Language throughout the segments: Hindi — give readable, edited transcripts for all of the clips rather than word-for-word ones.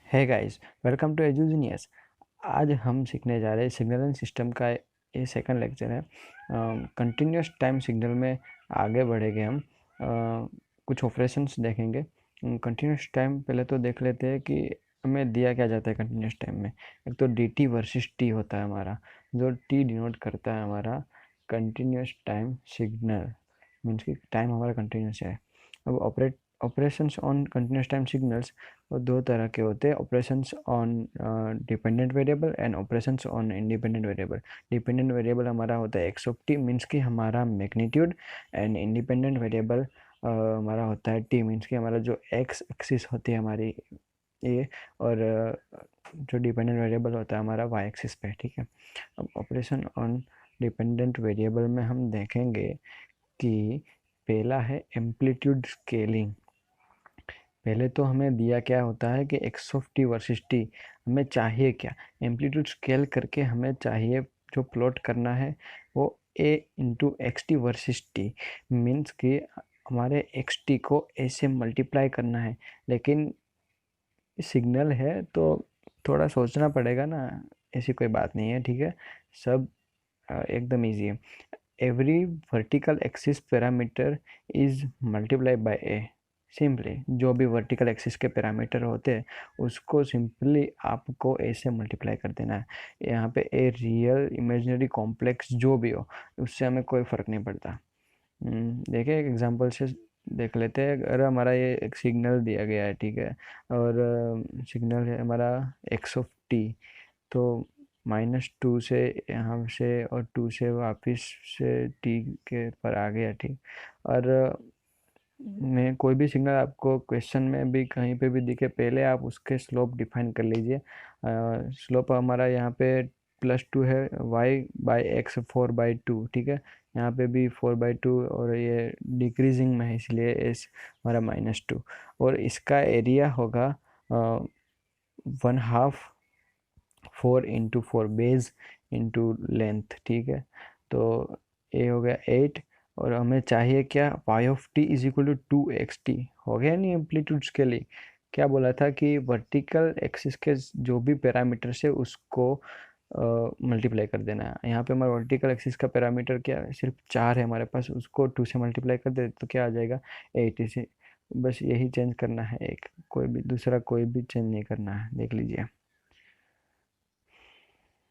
है गाइस, वेलकम टू एजुजीनियस। आज हम सीखने जा रहे हैं सिग्नल एंड सिस्टम का। ये सेकंड लेक्चर है। कंटिन्यूस टाइम सिग्नल में आगे बढ़ेंगे हम। कुछ ऑपरेशंस देखेंगे। कंटिन्यूस टाइम पहले तो देख लेते हैं कि हमें दिया क्या जाता है कंटिन्यूस टाइम में। एक तो डी टी वर्सेस टी होता है हमारा, जो टी डिनोट करता है हमारा कंटिन्यूस टाइम सिग्नल, मीन्स कि टाइम हमारा कंटिन्यूस है। अब operations on continuous time signals वो दो तरह के होते हैं, operations on dependent variable and operations on independent variable. Dependent variable हमारा होता है एक्स ऑफ टी, मीन्स कि हमारा मैग्नीट्यूड, एंड इंडिपेंडेंट वेरिएबल हमारा होता है टी, मीन्स कि हमारा जो एक्स एक्सिस होती है हमारी ये, और जो डिपेंडेंट वेरिएबल होता है हमारा वाई एक्सिस पे। ठीक है। अब ऑपरेशन ऑन डिपेंडेंट वेरिएबल में हम देखेंगे कि पहला है एम्पलीट्यूड स्केलिंग। पहले तो हमें दिया क्या होता है कि x of t versus t, हमें चाहिए क्या, एम्पलीट्यूड स्केल करके हमें चाहिए जो प्लॉट करना है वो a into x t versus t, means कि हमारे एक्स टी को ए से मल्टीप्लाई करना है। लेकिन सिग्नल है तो थोड़ा सोचना पड़ेगा ना, ऐसी कोई बात नहीं है। ठीक है, सब एकदम ईजी है। Every vertical axis parameter is multiply by A. Simply जो भी वर्टिकल एक्सिस के पैरामीटर होते हैं उसको सिंपली आपको ए से मल्टीप्लाई कर देना है। यहाँ पे ए रियल इमेजिनरी कॉम्प्लेक्स जो भी हो, उससे हमें कोई फ़र्क नहीं पड़ता। देखिए एक एग्जांपल से देख लेते हैं। अगर हमारा ये एक सिग्नल दिया गया है, ठीक है, और सिग्नल है हमारा एक्स ऑफ टी, तो -2 से यहाँ से और 2 से वापस से टी के पर आ गया। ठीक। और मैं कोई भी सिग्नल आपको क्वेश्चन में भी कहीं पे भी दिखे, पहले आप उसके स्लोप डिफाइन कर लीजिए। स्लोप हमारा यहाँ पे +2 है, y/x 4/2। ठीक है, यहाँ पे भी 4/2 और ये डिक्रीजिंग में है, इसलिए एस हमारा -2। और इसका एरिया होगा 1/2 4 × 4 बेस इंटू लेंथ। ठीक है, तो ये हो गया 8। और हमें चाहिए क्या, y of t is equal to 2xt। हो गया नहीं एम्पलीट्यूड्स के लिए। क्या बोला था कि वर्टिकल एक्सिस के जो भी पैरामीटर है उसको मल्टीप्लाई कर देना है। यहाँ पे हमारा वर्टिकल एक्सिस का पैरामीटर क्या है, सिर्फ 4 है हमारे पास, उसको 2 से मल्टीप्लाई कर दे तो क्या आ जाएगा 8। इसे बस यही चेंज करना है, एक कोई भी दूसरा कोई भी चेंज नहीं करना है। देख लीजिए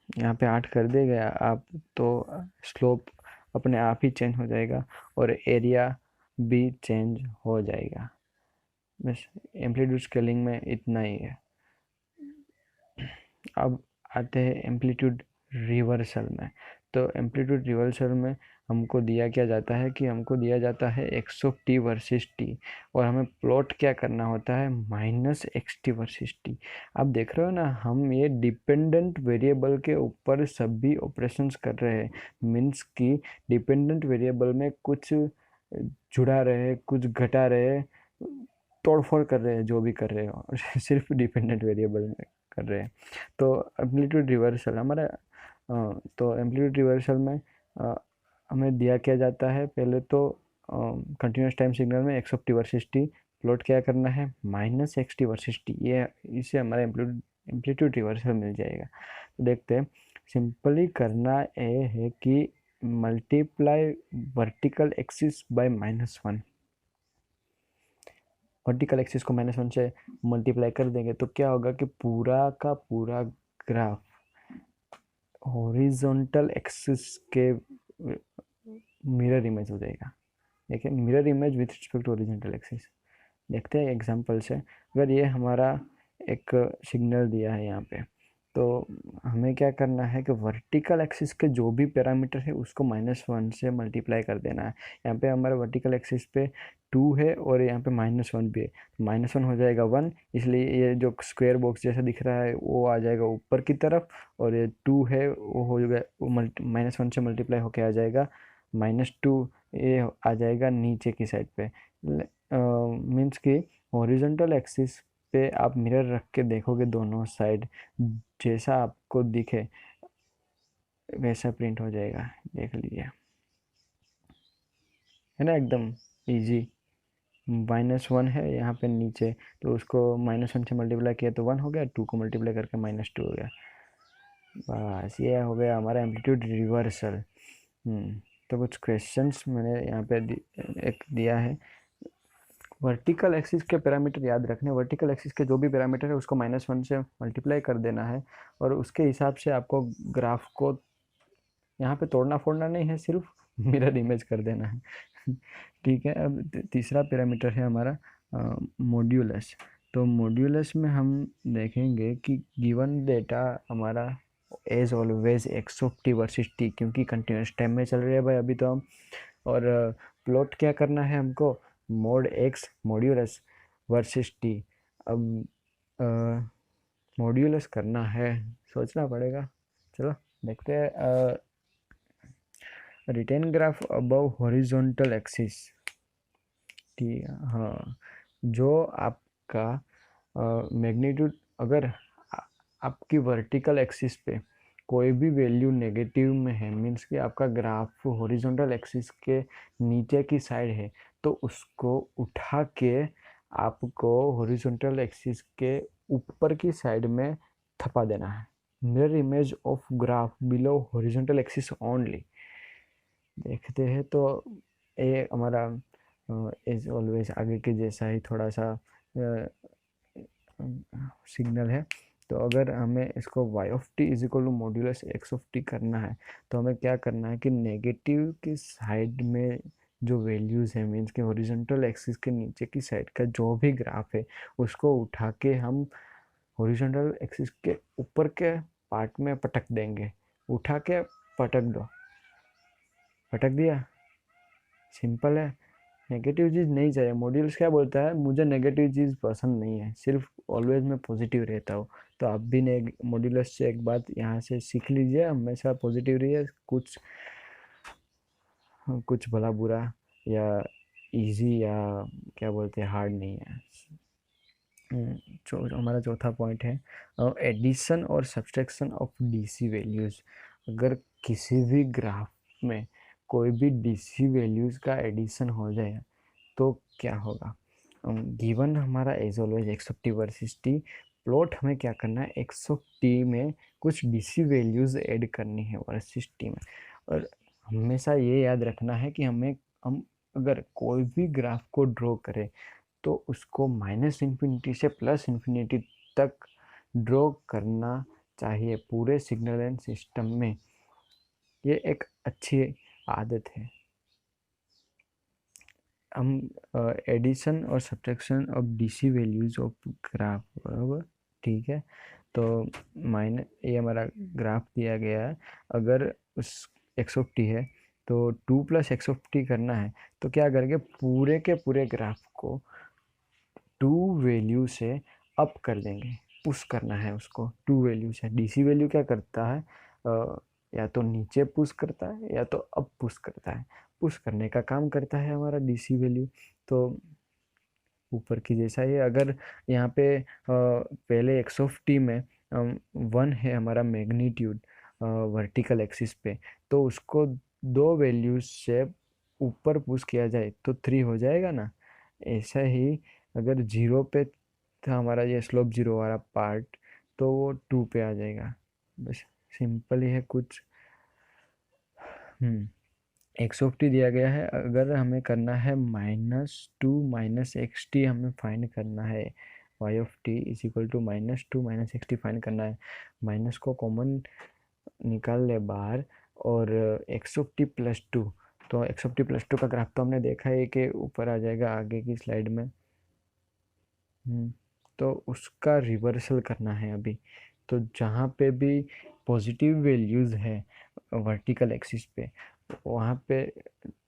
यहाँ पे 8 कर देगा आप तो स्लोप अपने आप ही चेंज हो जाएगा और एरिया भी चेंज हो जाएगा। बस एम्पलीट्यूड स्केलिंग में इतना ही है। अब आते हैं एम्पलीट्यूड रिवर्सल में। तो एम्पलीट्यूड रिवर्सल में हमको दिया क्या जाता है कि हमको दिया जाता है x of t versus t, और हमें प्लॉट क्या करना होता है -xt वर्सेस टी। आप देख रहे हो ना, हम ये डिपेंडेंट वेरिएबल के ऊपर सभी ऑपरेशंस कर रहे हैं। मीन्स कि डिपेंडेंट वेरिएबल में कुछ जुड़ा रहे, कुछ घटा रहे, तोड़फोड़ कर रहे हैं, जो भी कर रहे हो सिर्फ डिपेंडेंट वेरिएबल में कर रहे हैं। तो एम्पलीट्यूड रिवर्सल हमारा तो एम्पलीट्यूड रिवर्सल में हमें दिया क्या जाता है, पहले तो कंटिन्यूस टाइम सिग्नल में x of t versus t, plot क्या करना है -xt वर्सेस टी, ये इससे हमारा एम्पलीट्यूड रिवर्सल मिल जाएगा। तो देखते हैं, सिंपली करना ये है कि multiply vertical axis by -1। Vertical axis को -1 से मल्टीप्लाई कर देंगे तो क्या होगा कि पूरा का पूरा ग्राफ हॉरिजॉन्टल एक्सिस के मिरर इमेज हो जाएगा। देखिए mirror image with respect to horizontal axis. देखते हैं एग्जांपल से। अगर ये हमारा एक सिग्नल दिया है यहाँ पे, तो हमें क्या करना है कि वर्टिकल एक्सिस के जो भी पैरामीटर है उसको -1 से मल्टीप्लाई कर देना है। यहाँ पे हमारा वर्टिकल एक्सिस पे 2 है और यहाँ पे -1 भी है, -1 हो जाएगा 1, इसलिए ये जो स्क्वायर बॉक्स जैसा दिख रहा है वो आ जाएगा ऊपर की तरफ, और ये 2 है वो हो जाएगा, वो -1 से मल्टीप्लाई होके आ जाएगा -2, ये आ जाएगा नीचे की साइड पे। मीन्स कि हॉरिजॉन्टल एक्सिस पे आप मिरर रख के देखोगे दोनों साइड, जैसा आपको दिखे वैसा प्रिंट हो जाएगा। देख लीजिए, है ना एकदम इजी। -1 है यहाँ पे नीचे, तो उसको -1 से मल्टीप्लाई किया तो 1 हो गया, 2 को मल्टीप्लाई करके -2 हो गया। बस ये हो गया हमारा एम्पलीट्यूड रिवर्सल। तो कुछ क्वेश्चंस मैंने यहाँ पे एक दिया है। वर्टिकल एक्सिस के पैरामीटर याद रखने, वर्टिकल एक्सिस के जो भी पैरामीटर है उसको -1 से मल्टीप्लाई कर देना है, और उसके हिसाब से आपको ग्राफ को यहाँ पे तोड़ना फोड़ना नहीं है, सिर्फ मिरर इमेज कर देना है। ठीक है। अब तीसरा पैरामीटर है हमारा मॉड्यूलस। तो मॉड्यूलस में हम देखेंगे कि गिवन डेटा हमारा as always x of t versus t, क्योंकि कंटिन्यूस टाइम में चल रहे हैं भाई अभी तो हम, और प्लॉट क्या करना है हमको, mod x modulus versus t. अब मॉड्यूलस करना है, सोचना पड़ेगा। चलो देखते हैं। Retain graph above horizontal axis. ठीक है, हाँ, जो आपका मैग्नीट्यूड अगर आपकी वर्टिकल एक्सिस पे कोई भी वैल्यू नेगेटिव में है, मीन्स कि आपका ग्राफ हॉरिजॉन्टल एक्सिस के नीचे की साइड है, तो उसको उठा के आपको हॉरिजॉन्टल एक्सिस के ऊपर की साइड में थपा देना है। Mirror image of graph below horizontal axis only. देखते हैं तो ये हमारा एज ऑलवेज आगे के जैसा ही थोड़ा सा सिग्नल है। तो अगर हमें इसको y of t is equal to modulus x of t करना है, तो हमें क्या करना है कि नेगेटिव की साइड में जो वैल्यूज़ है, मीन्स के हॉरिजॉन्टल एक्सिस के नीचे की साइड का जो भी ग्राफ है उसको उठा के हम हॉरिजॉन्टल एक्सिस के ऊपर के पार्ट में पटक देंगे। उठा के पटक दो, पटक दिया, सिंपल है। नेगेटिव चीज़ नहीं चाहिए। मॉड्यूल्स क्या बोलता है, मुझे नेगेटिव चीज़ पसंद नहीं है, सिर्फ ऑलवेज मैं पॉजिटिव रहता हूँ। तो आप भी मॉड्यूलस से एक बात यहाँ से सीख लीजिए, हमेशा पॉजिटिव रहिए। कुछ भला बुरा या इजी या क्या बोलते हैं हार्ड नहीं है। हमारा चौथा पॉइंट है एडिशन और सब्सट्रैक्शन ऑफ डीसी वैल्यूज़। अगर किसी भी ग्राफ में कोई भी डीसी वैल्यूज़ का एडिशन हो जाए तो क्या होगा। गिवन हमारा as always x of t versus t, plot हमें क्या करना है, एक्स ऑफ टी में कुछ डीसी वैल्यूज़ ऐड करनी है वर्सेस टी में। और हमेशा ये याद रखना है कि हम अगर कोई भी ग्राफ को ड्रॉ करें तो उसको -इन्फिनिटी से +इन्फिनिटी तक ड्रॉ करना चाहिए पूरे सिग्नल एंड सिस्टम में। ये एक अच्छी आदत है। हम एडिशन और subtraction of DC values of graph, बराबर, ठीक है। तो ये हमारा ग्राफ दिया गया है। अगर उस एक्स ऑफ टी है तो 2 + एक्स ऑफ टी करना है, तो क्या करेंगे, पूरे के पूरे ग्राफ को 2 वैल्यू से अप कर देंगे। पुश करना है उसको 2 वैल्यू से। डीसी वैल्यू क्या करता है, या तो नीचे पुश करता है या तो अप पुश करता है। पुश करने का काम करता है हमारा डीसी वैल्यू। तो ऊपर की जैसा ही, अगर यहाँ पे पहले एक्स ऑफ टी में 1 है हमारा मैग्नीट्यूड वर्टिकल एक्सिस पे, तो उसको 2 वैल्यूज से ऊपर पुश किया जाए तो 3 हो जाएगा ना। ऐसा ही अगर 0 पे था हमारा ये स्लोप 0 वाला पार्ट, तो वो 2 पे आ जाएगा। बस सिंपल ही है कुछ। एक्स ऑफ टी दिया गया है। अगर हमें करना है -2 - एक्स टी हमें फाइंड करना है। Y of t is equal to -2 - x t find करना है। माइनस को कॉमन निकाल ले बाहर, और एक्स ऑफ टी +2। तो एक्स ऑफ टी +2 का ग्राफ तो हमने देखा है कि ऊपर आ जाएगा आगे की स्लाइड में। तो उसका रिवर्सल करना है अभी। तो जहाँ पे भी पॉजिटिव वैल्यूज़ है वर्टिकल एक्सिस पे, वहाँ पे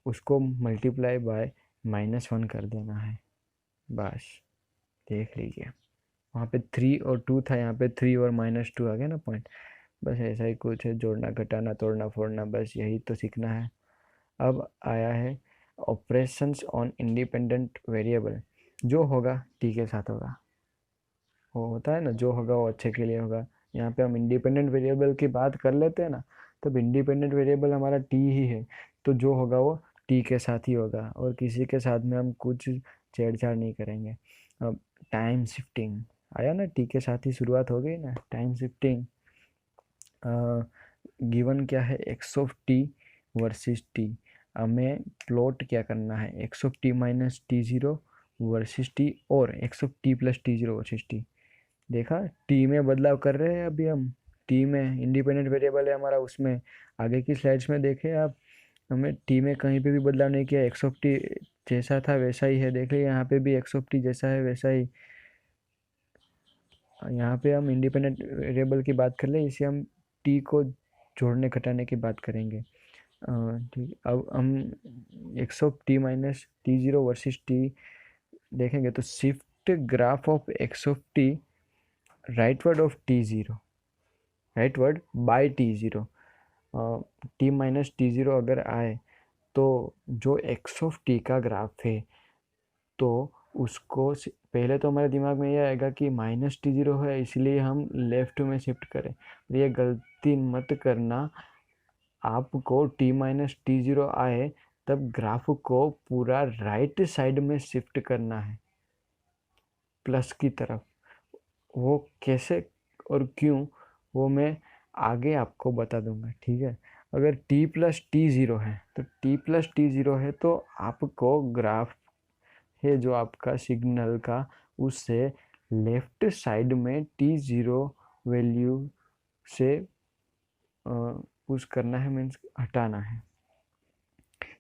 उसको मल्टीप्लाई बाय -1 कर देना है। बस देख लीजिए, वहाँ पे 3 और 2 था, यहाँ पे 3 और -2 आ गया ना पॉइंट। बस ऐसा ही कुछ है, जोड़ना घटाना तोड़ना फोड़ना, बस यही तो सीखना है। अब आया है ऑपरेशंस ऑन इंडिपेंडेंट वेरिएबल। जो होगा टी के साथ होगा, वो होता है ना, जो होगा वो अच्छे के लिए होगा। यहाँ पे हम इंडिपेंडेंट वेरिएबल की बात कर लेते हैं ना, तब इंडिपेंडेंट वेरिएबल हमारा टी ही है, तो जो होगा वो टी के साथ ही होगा। और किसी के साथ में हम कुछ छेड़छाड़ नहीं करेंगे। अब टाइम शिफ्टिंग आया ना, टी के साथ ही शुरुआत हो गई ना, टाइम शिफ्टिंग। गिवन क्या है, x of t versus t. हमें प्लॉट क्या करना है, x of t minus t zero versus t और x of t plus t zero versus t. देखा, टी में बदलाव कर रहे हैं अभी हम, टी में इंडिपेंडेंट वेरिएबल है हमारा, उसमें आगे की स्लाइड्स में देखे आप, हमें टी में कहीं पे भी बदलाव नहीं किया, एक्स ऑफ टी जैसा था वैसा ही है। देखिए यहाँ पे भी एक्स ऑफ टी जैसा है वैसा ही। यहाँ पे हम इंडिपेंडेंट वेरिएबल की बात कर ले, इसे हम टी को जोड़ने घटाने की बात करेंगे। ठीक, अब हम x of t minus t zero versus t देखेंगे तो shift graph of x of t rightward of t zero, rightward by t zero. T minus t zero अगर आए तो जो एक्स ऑफ टी का ग्राफ है तो उसको पहले तो हमारे दिमाग में ये आएगा कि माइनस टी ज़ीरो है इसलिए हम लेफ्ट में शिफ्ट करें। ये गलती मत करना, आपको टी माइनस टी ज़ीरो आए तब ग्राफ को पूरा राइट साइड में शिफ्ट करना है, प्लस की तरफ। वो कैसे और क्यों, वो मैं आगे आपको बता दूंगा, ठीक है। अगर t प्लस टी ज़ीरो है तो t प्लस टी ज़ीरो है तो आपको ग्राफ है जो आपका सिग्नल का, उससे लेफ्ट साइड में t ज़ीरो वैल्यू से पुश करना है, मीन्स हटाना है।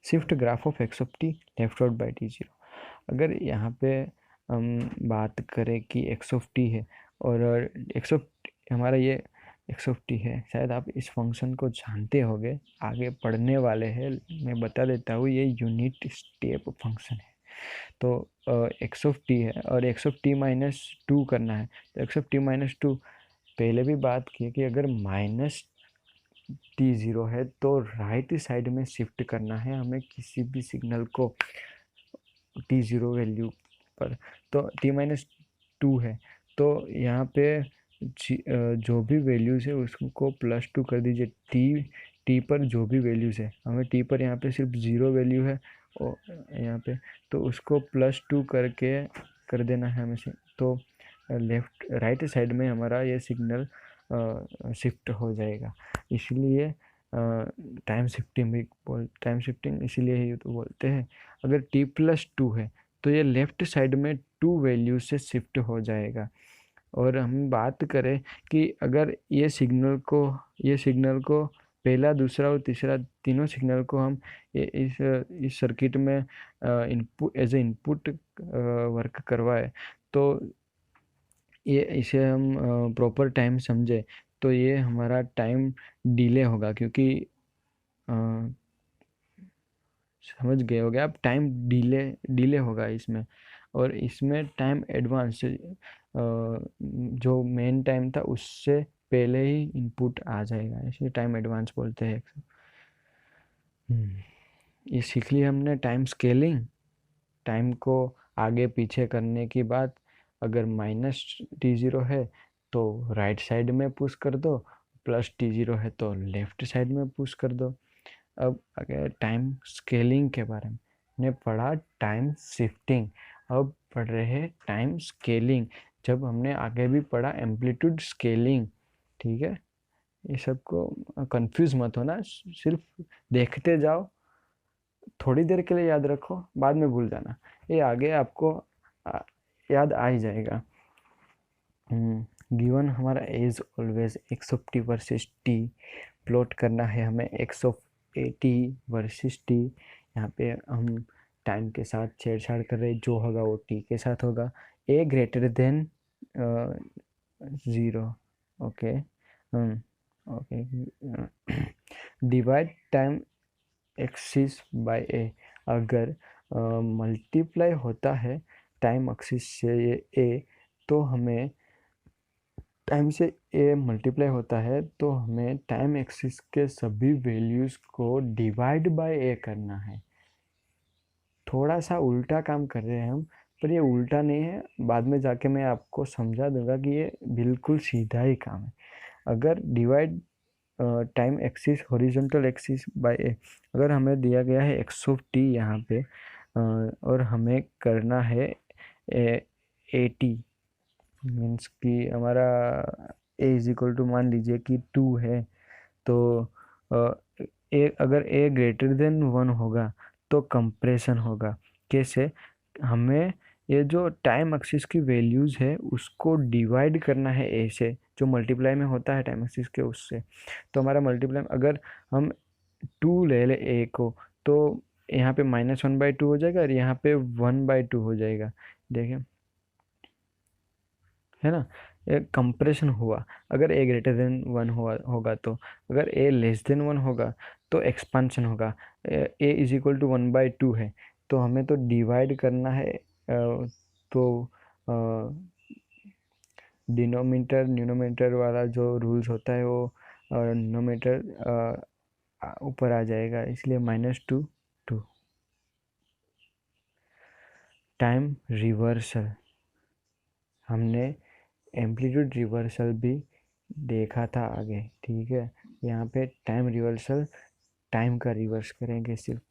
Shift graph of x of t leftward by t zero. अगर यहाँ पे हम बात करें कि एक्स ऑफ टी है और एक्स ऑफ हमारा ये एक्स ऑफ टी है, शायद आप इस फंक्शन को जानते होंगे, आगे पढ़ने वाले हैं, मैं बता देता हूँ, ये यूनिट स्टेप फंक्शन है। तो एक्स ऑफ टी है और x of t minus two करना है, तो x of t minus two पहले भी बात की कि अगर माइनस टी ज़ीरो है तो राइट साइड में शिफ्ट करना है हमें किसी भी सिग्नल को टी ज़ीरो वैल्यू पर। तो टी माइनस टू है तो यहाँ पे जो भी वैल्यूज़ है उसको प्लस टू कर दीजिए। टी पर जो भी वैल्यूज़ है, हमें टी पर यहाँ पे सिर्फ ज़ीरो वैल्यू है और यहाँ पे, तो उसको प्लस टू करके कर देना है हमें से। तो लेफ्ट राइट साइड में हमारा ये सिग्नल शिफ्ट हो जाएगा। इसलिए टाइम शिफ्टिंग भी टाइम शिफ्टिंग इसीलिए ही तो बोलते हैं। अगर t प्लस टू है तो ये लेफ्ट साइड में टू वैल्यू से शिफ्ट हो जाएगा। और हम बात करें कि अगर ये सिग्नल को पहला, दूसरा और तीसरा तीनों सिग्नल को हम इस सर्किट में input as a input work करवाए तो ये इसे हम प्रॉपर टाइम समझे तो ये हमारा टाइम डिले होगा, क्योंकि समझ गए होगे आप, टाइम डिले होगा इसमें। और इसमें टाइम एडवांस जो मेन टाइम था उससे पहले ही इनपुट आ जाएगा, इसलिए टाइम एडवांस बोलते हैं। ये सीख लिया हमने टाइम स्केलिंग। टाइम को आगे पीछे करने की बात, अगर माइनस टी ज़ीरो है तो राइट साइड में पुश कर दो, प्लस टी ज़ीरो है तो लेफ्ट साइड में पुश कर दो। अब अगर टाइम स्केलिंग के बारे में ने पढ़ा, टाइम शिफ्टिंग, अब पढ़ रहे हैं टाइम स्केलिंग। जब हमने आगे भी पढ़ा एम्पलीट्यूड स्केलिंग, ठीक है। ये सबको कंफ्यूज मत होना, सिर्फ देखते जाओ, थोड़ी देर के लिए याद रखो, बाद में भूल जाना, ये आगे आपको याद आ ही जाएगा। गिवन हमारा as always x of t versus t, plot करना है हमें x of a t versus t. यहाँ पे हम टाइम के साथ छेड़छाड़ कर रहे, जो होगा वो टी के साथ होगा। A greater than zero, okay okay. Divide time axis by a, अगर मल्टीप्लाई होता है टाइम एक्सिस से ये ए, तो हमें टाइम से ए मल्टीप्लाई होता है तो हमें टाइम एक्सिस के सभी वैल्यूज़ को डिवाइड बाय ए करना है। थोड़ा सा उल्टा काम कर रहे हैं हम, पर ये उल्टा नहीं है, बाद में जाके मैं आपको समझा दूंगा कि ये बिल्कुल सीधा ही काम है। अगर divide time axis horizontal axis by a, अगर हमें दिया गया है एक्स ऑफ टी यहाँ पे और हमें करना है 80, मीन्स कि हमारा ए इज इक्वल टू, मान लीजिए कि 2 है, तो अगर ए ग्रेटर देन 1 होगा तो कंप्रेशन होगा। कैसे? हमें ये जो टाइम एक्सिस की वैल्यूज़ है उसको डिवाइड करना है ए से, जो मल्टीप्लाई में होता है टाइम एक्सिस के उससे। तो हमारा मल्टीप्लाई, अगर हम 2 ले ले ए को, तो यहाँ पे -1/2 हो जाएगा और यहाँ पे 1/2 हो जाएगा। देखिए, है ना, ये कंप्रेशन हुआ। अगर ए ग्रेटर देन 1 होगा तो, अगर ए लेस देन 1 होगा तो एक्सपांशन होगा। ए इज इक्वल टू 1/2 है, तो हमें तो डिवाइड करना है। तो डिनोमिनेटर न्यूमरेटर वाला जो रूल्स होता है वो डिनोमिनेटर ऊपर आ जाएगा, इसलिए -2 2। टाइम रिवर्सल, हमने एम्पलीट्यूड रिवर्सल भी देखा था आगे, ठीक है। यहाँ पे टाइम रिवर्सल, टाइम का रिवर्स करेंगे सिर्फ।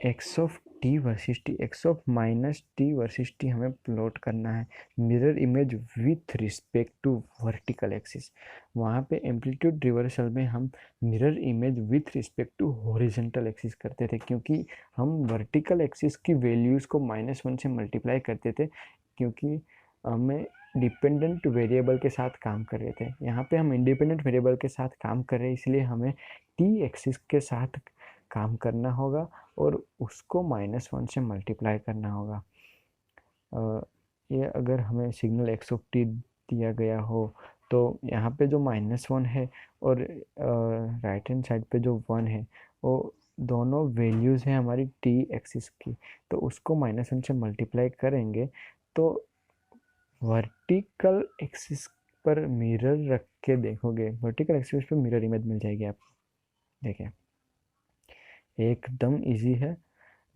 X of t versus t, x of minus t versus t हमें प्लॉट करना है। Mirror image with respect to vertical axis. वहाँ पे एम्पलीट्यूड रिवर्सल में हम mirror image with respect to horizontal axis करते थे, क्योंकि हम वर्टिकल एक्सिस की वैल्यूज़ को -1 से मल्टीप्लाई करते थे, क्योंकि हमें डिपेंडेंट वेरिएबल के साथ काम कर रहे थे। यहाँ पे हम इंडिपेंडेंट वेरिएबल के साथ काम कर रहे हैं, इसलिए हमें टी एक्सिस के साथ काम करना होगा और उसको -1 से मल्टीप्लाई करना होगा। ये अगर हमें सिग्नल एक्स ऑफ टी दिया गया हो, तो यहाँ पे जो -1 है और राइट हैंड साइड पे जो 1 है, वो दोनों वैल्यूज़ हैं हमारी टी एक्सिस की, तो उसको -1 से मल्टीप्लाई करेंगे तो वर्टिकल एक्सिस पर मिरर रख के देखोगे, वर्टिकल एक्सिस पर मिरर इमेज मिल जाएगी आपको। देखिए, एकदम इजी है,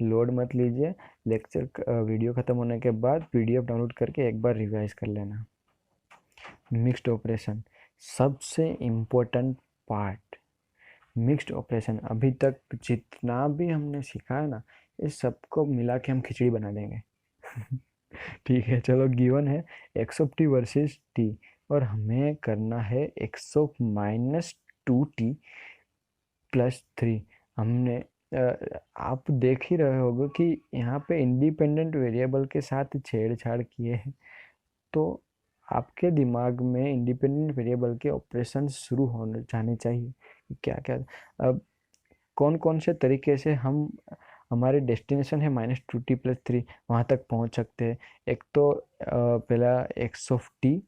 लोड मत लीजिए। लेक्चर वीडियो ख़त्म होने के बाद पीडीएफ डाउनलोड करके एक बार रिवाइज कर लेना। मिक्स्ड ऑपरेशन, सबसे इम्पोर्टेंट पार्ट। मिक्स्ड ऑपरेशन, अभी तक जितना भी हमने सीखा है ना, इस सबको मिला के हम खिचड़ी बना देंगे। ठीक है, चलो, गिवन है x of t versus t, और हमें करना है एक्स ऑफ -2t + 3। हमने आप देख ही रहे होगे कि यहाँ पे इंडिपेंडेंट वेरिएबल के साथ छेड़छाड़ किए हैं, तो आपके दिमाग में इंडिपेंडेंट वेरिएबल के ऑपरेशन शुरू होने जाने चाहिए। क्या क्या, अब कौन कौन से तरीके से हम, हमारे डेस्टिनेशन है -2t + 3, वहाँ तक पहुँच सकते हैं। एक तो पहला एक्स ऑफ टी,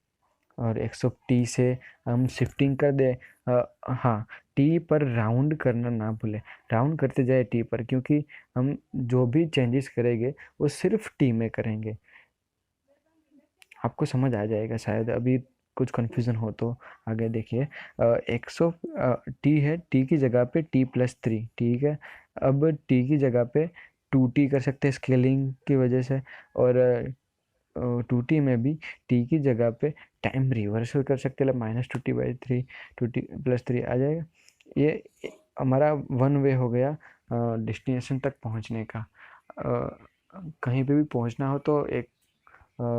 और एक्स ऑफ टी से हम शिफ्टिंग कर दे। हाँ, टी पर राउंड करना ना भूलें, राउंड करते जाए टी पर, क्योंकि हम जो भी चेंजेस करेंगे वो सिर्फ टी में करेंगे। आपको समझ आ जाएगा शायद, अभी कुछ कन्फ्यूज़न हो तो आगे देखिए। एक्स ऑफ टी है, टी की जगह पे t + 3, ठीक है। अब टी की जगह पे 2t कर सकते हैं स्केलिंग की वजह से, और 2t में भी टी की जगह पे टाइम रिवर्सल कर सकते हैं, -2t/3, 2t + 3 आ जाएगा। ये हमारा वन वे हो गया डेस्टिनेशन तक पहुंचने का। कहीं पे भी पहुंचना हो तो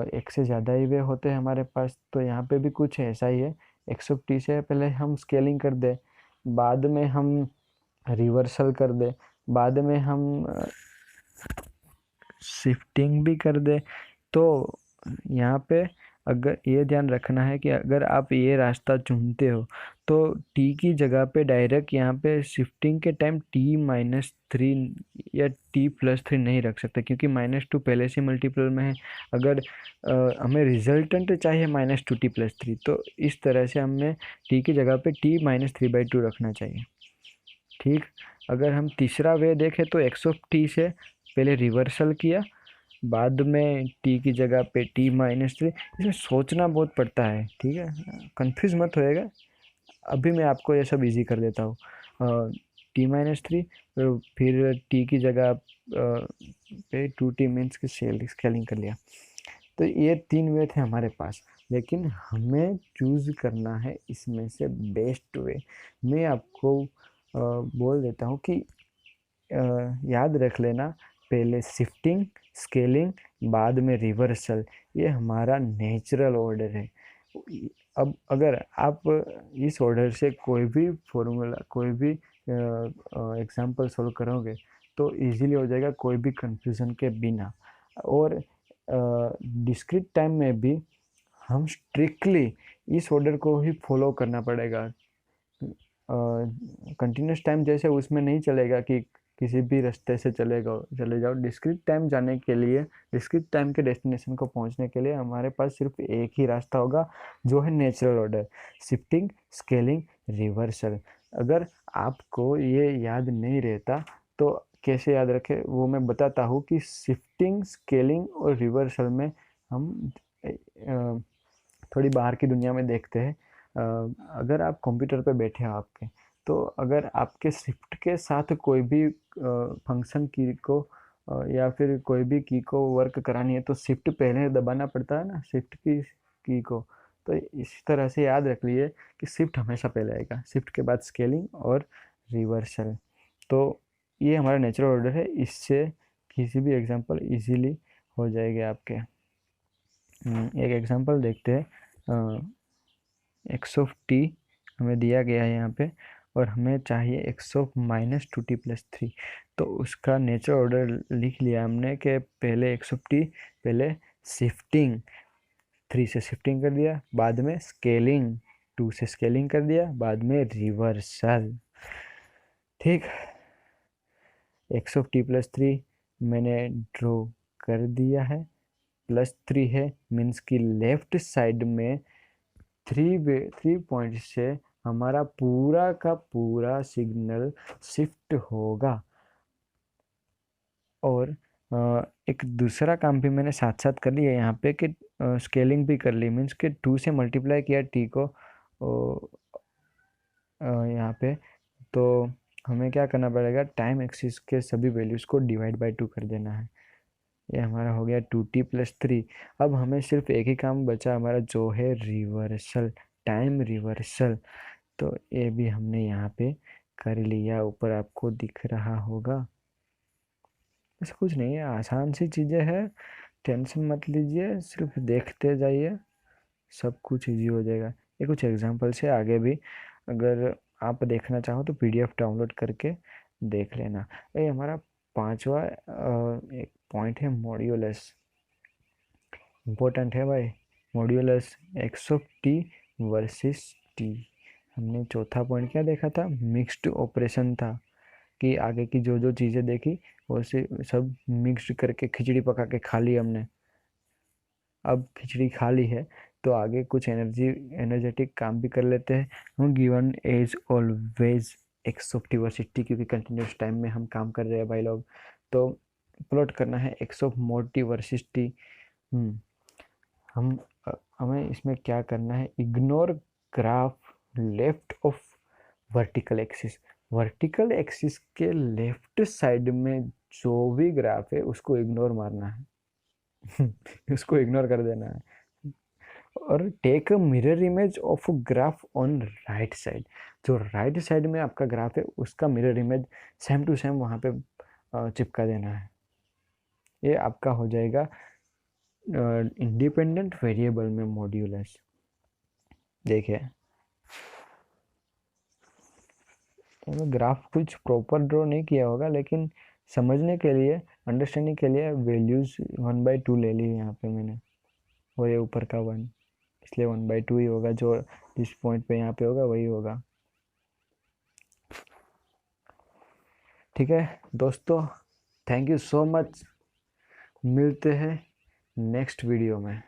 एक से ज़्यादा ही वे होते हैं हमारे पास, तो यहाँ पे भी कुछ ऐसा ही है। एक्स ऑफ टी से पहले हम स्केलिंग कर दें, बाद में हम रिवर्सल कर दें, बाद में हम शिफ्टिंग भी कर दे। तो यहाँ पे अगर ये ध्यान रखना है कि अगर आप ये रास्ता चुनते हो तो टी की जगह पे डायरेक्ट यहाँ पे शिफ्टिंग के टाइम t-3 या t + 3 नहीं रख सकते, क्योंकि -2 पहले से मल्टीपल में है। अगर हमें रिजल्टेंट चाहिए -2t + 3, तो इस तरह से हमें टी की जगह पे t -3/2 रखना चाहिए, ठीक। अगर हम तीसरा वे देखें तो एक्स ऑफ टी से पहले रिवर्सल किया, बाद में टी की जगह पे t-3। इसमें सोचना बहुत पड़ता है, ठीक है, कंफ्यूज मत होएगा। अभी मैं आपको ये सब इजी कर देता हूँ। t-3, फिर टी की जगह पे 2t मीन्स की स्केलिंग कर लिया। तो ये 3 वे थे हमारे पास, लेकिन हमें चूज़ करना है इसमें से बेस्ट वे। मैं आपको बोल देता हूँ कि याद रख लेना, पहले शिफ्टिंग, स्केलिंग, बाद में रिवर्सल। ये हमारा नेचुरल ऑर्डर है। अब अगर आप इस ऑर्डर से कोई भी फॉर्मूला, कोई भी एग्जांपल सॉल्व करोगे तो इजीली हो जाएगा, कोई भी कंफ्यूजन के बिना। और डिस्क्रीट टाइम में भी हम स्ट्रिक्टली इस ऑर्डर को ही फॉलो करना पड़ेगा। कंटिन्यूस टाइम जैसे उसमें नहीं चलेगा कि किसी भी रास्ते से चले जाओ। डिस्क्रीट टाइम जाने के लिए, डिस्क्रीट टाइम के डेस्टिनेशन को पहुंचने के लिए हमारे पास सिर्फ एक ही रास्ता होगा, जो है natural order, shifting, scaling, reversal. अगर आपको ये याद नहीं रहता तो कैसे याद रखें, वो मैं बताता हूँ कि शिफ्टिंग, स्केलिंग और रिवर्सल में हम थोड़ी बाहर की दुनिया में देखते हैं। अगर आप कंप्यूटर पे बैठे हो आपके, तो अगर आपके शिफ्ट के साथ कोई भी फंक्शन की को या फिर कोई भी की को वर्क करानी है तो शिफ्ट पहले दबाना पड़ता है ना, शिफ्ट की को। तो इस तरह से याद रख लिए कि शिफ्ट हमेशा पहले आएगा, शिफ्ट के बाद स्केलिंग और रिवर्सल। तो ये हमारा नेचुरल ऑर्डर है, इससे किसी भी एग्जांपल इजीली हो जाएंगे आपके। एक एग्जांपल देखते हैं। एक्स ऑफ टी हमें दिया गया है यहाँ पे, और हमें चाहिए x of minus two T plus three. तो उसका नेचुरल ऑर्डर लिख लिया हमने कि पहले एक्स ऑफ टी, पहले शिफ्टिंग, थ्री से शिफ्टिंग कर दिया, बाद में स्केलिंग, टू से स्केलिंग कर दिया, बाद में रिवर्सल। ठीक, x of t plus three मैंने ड्रॉ कर दिया है, प्लस थ्री है, मीन्स कि लेफ्ट साइड में थ्री पॉइंट से हमारा पूरा का पूरा सिग्नल शिफ्ट होगा। और एक दूसरा काम भी मैंने साथ साथ कर लिया यहाँ पे कि स्केलिंग भी कर ली, मीन्स कि टू से मल्टीप्लाई किया टी को यहाँ पे। तो हमें क्या करना पड़ेगा, टाइम एक्सिस के सभी वैल्यूज़ को डिवाइड बाय टू कर देना है। ये हमारा हो गया टू टी प्लस थ्री। अब हमें सिर्फ एक ही काम बचा हमारा, जो है रिवर्सल, टाइम रिवर्सल। तो ये भी हमने यहाँ पे कर लिया, ऊपर आपको दिख रहा होगा। ऐसा कुछ नहीं है, आसान सी चीज़ें हैं, टेंशन मत लीजिए, सिर्फ देखते जाइए, सब कुछ इजी हो जाएगा। ये कुछ एग्जांपल से आगे भी अगर आप देखना चाहो तो पीडीएफ डाउनलोड करके देख लेना। ये हमारा पांचवा एक पॉइंट है, मॉड्यूलस। इम्पोर्टेंट है भाई, modulus x of t versus T. हमने चौथा पॉइंट क्या देखा था, मिक्स्ड ऑपरेशन था, कि आगे की जो जो चीज़ें देखी वो से सब मिक्स करके खिचड़ी पका के खा ली हमने। अब खिचड़ी खा ली है तो आगे कुछ एनर्जेटिक काम भी कर लेते हैं हम। Given as always x of t versus t, क्योंकि कंटिन्यूस टाइम में हम काम कर रहे हैं भाई लोग, तो प्लॉट करना है x of mode T versus t. हमें इसमें क्या करना है, ignore graph left of vertical axis. Vertical axis के लेफ्ट साइड में जो भी ग्राफ है उसको इग्नोर मारना है उसको इग्नोर कर देना है। और take a mirror image of graph on right side. जो राइट साइड में आपका ग्राफ है उसका mirror image same to same वहाँ पे चिपका देना है। ये आपका हो जाएगा इंडिपेंडेंट वेरिएबल में मॉड्यूलस। देखिए, ग्राफ कुछ प्रॉपर ड्रॉ नहीं किया होगा, लेकिन समझने के लिए, अंडरस्टैंडिंग के लिए वैल्यूज 1/2 ले ली यहाँ पे मैंने, और ये ऊपर का 1, इसलिए 1/2 ही होगा, जो जिस पॉइंट पे यहाँ पे होगा वही होगा। ठीक है दोस्तों, थैंक यू सो मच, मिलते हैं नेक्स्ट वीडियो में।